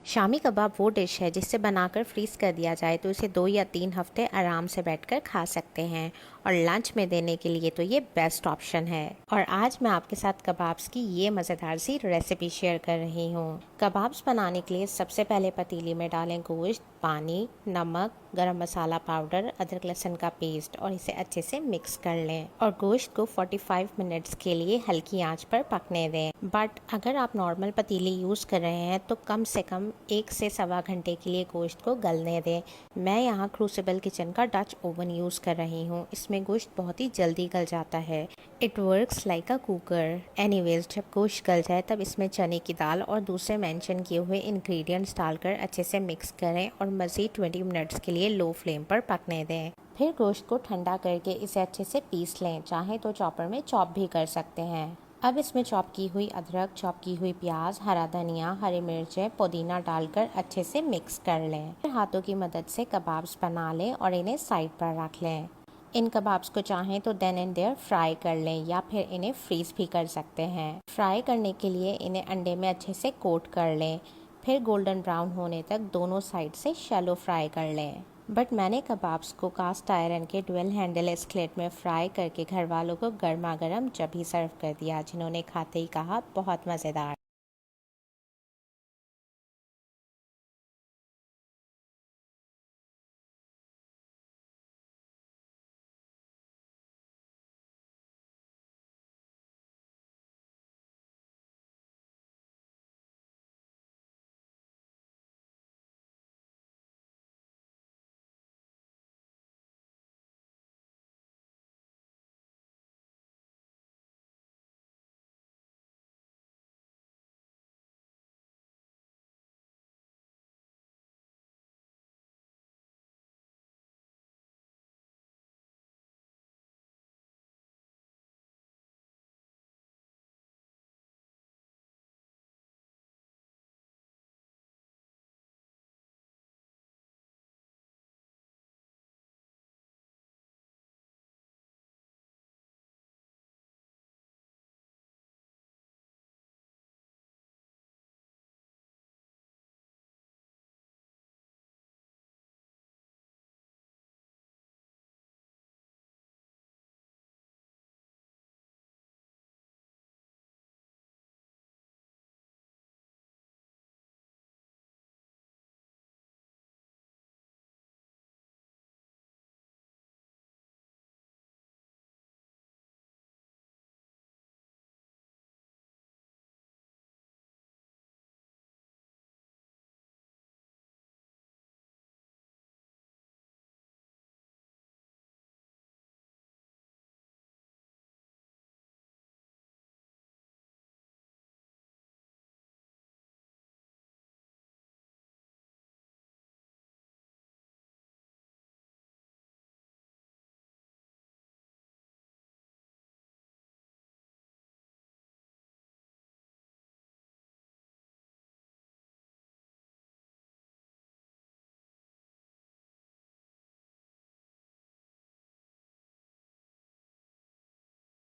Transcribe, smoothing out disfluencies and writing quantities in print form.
शामी कबाब वो डिश है जिसे बनाकर फ्रीज़ कर दिया जाए तो इसे 2 या 3 हफ्ते आराम से बैठकर खा सकते हैं और लंच में देने के लिए तो ये बेस्ट ऑप्शन है। और आज मैं आपके साथ कबाब्स की ये मज़ेदार सी रेसिपी शेयर कर रही हूँ। कबाब्स बनाने के लिए सबसे पहले पतीली में डालें गोश्त, पानी, नमक, गरम मसाला पाउडर, अदरक लहसुन का पेस्ट और इसे अच्छे से मिक्स कर लें और गोश्त को 45 मिनट्स के लिए हल्की आंच पर पकने दें। बट अगर आप नॉर्मल पतीली यूज़ कर रहे हैं तो कम से कम 1 से सवा घंटे के लिए गोश्त को गलने दें। मैं यहाँ क्रूसिबल किचन का डच ओवन यूज़ कर रही हूँ। इसमें गोश्त बहुत ही जल्दी गल जाता है। It works like a cooker. Anyways, जब गोश्त गल जाए तब इसमें चने की दाल और दूसरे मेंशन किए हुए इंग्रेडिएंट्स डालकर अच्छे से मिक्स करें और मज़ीद 20 मिनट्स के लिए लो फ्लेम पर पकने दें। फिर गोश्त को ठंडा करके इसे अच्छे से पीस लें। चाहे तो चॉपर में चॉप भी कर सकते हैं। अब इसमें चॉप की हुई अदरक, चॉप की हुई प्याज, हरा धनिया, हरी मिर्चें, पुदीना डालकर अच्छे से मिक्स कर लें। फिर हाथों की मदद से कबाब्स बना लें और इन्हें साइड पर रख लें। इन कबाब्स को चाहें तो देन एंड देयर फ्राई कर लें या फिर इन्हें फ्रीज भी कर सकते हैं। फ्राई करने के लिए इन्हें अंडे में अच्छे से कोट कर लें। फिर गोल्डन ब्राउन होने तक दोनों साइड से शैलो फ्राई कर लें। बट मैंने कबाब्स को कास्ट आयरन के डुअल हैंडल स्क्लेट में फ्राई करके घर वालों को गर्मा गर्म जब ही सर्व कर दिया, जिन्होंने खाते ही कहा बहुत मज़ेदार।